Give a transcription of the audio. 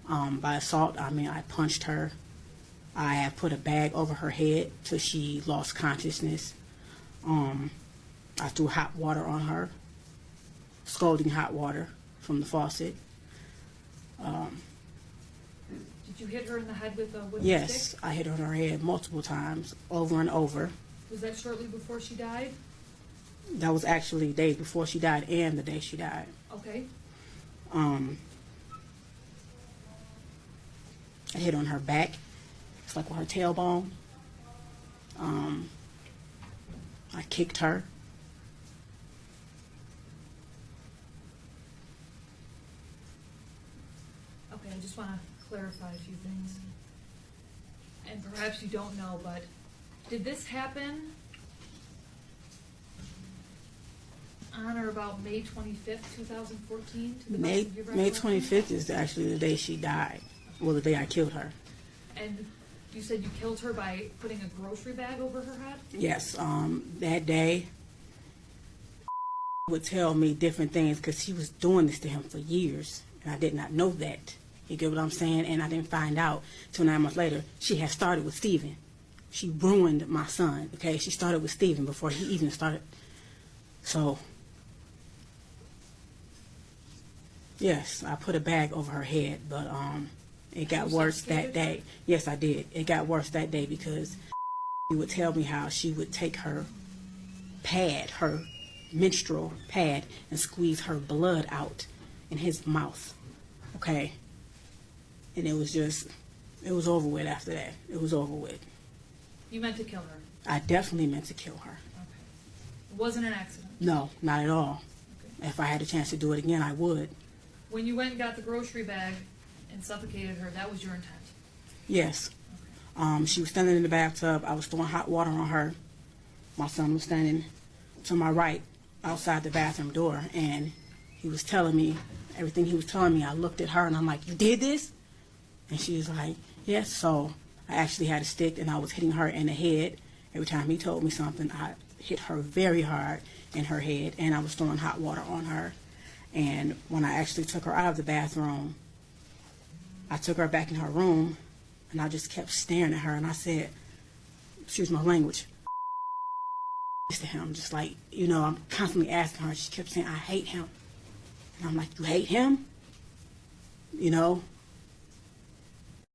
By assault, I mean I punched her. I have put a bag over her head till she lost consciousness. I threw hot water on her, scalding hot water from the faucet. Did you hit her in the head with a wooden Yes, stick? I hit her on her head multiple times, over and over. Was that shortly before she died? That was actually the day before she died and the day she died. Okay. I hit on her back. It's like with her tailbone. I kicked her. Okay, I just want to clarify a few things. And perhaps you don't know, but did this happen on or about May 25th, 2014? To the May best of your May recollection? 25th is actually the day she died. Well, the day I killed her. And you said you killed her by putting a grocery bag over her head? Yes, that day would tell me different things because she was doing this to him for years, and I did not know that. You get what I'm saying? And I didn't find out till 9 months later. She had started with Steven. She ruined my son, okay? She started with Steven before he even started. So, yes, I put a bag over her head, but it got You worse that suffocated day. Yes, I did. It got worse that day because she would tell me how she would take her pad, her menstrual pad, and squeeze her blood out in his mouth. Okay? And it was over with after that. It was over with. You meant to kill her? I definitely meant to kill her. Okay. It wasn't an accident? No, not at all. Okay. If I had a chance to do it again, I would. When you went and got the grocery bag and suffocated her, that was your intent? Yes. Okay. She was standing in the bathtub. I was throwing hot water on her. My son was standing to my right outside the bathroom door, and he was telling me everything he was telling me. I looked at her, and I'm like, "You did this?" And she was like, "Yes." So I actually had a stick, and I was hitting her in the head. Every time he told me something, I hit her very hard in her head, and I was throwing hot water on her. And when I actually took her out of the bathroom, I took her back in her room, and I just kept staring at her, and I said, excuse my language, to him, just like, I'm constantly asking her. She kept saying, "I hate him." And I'm like, "You hate him?"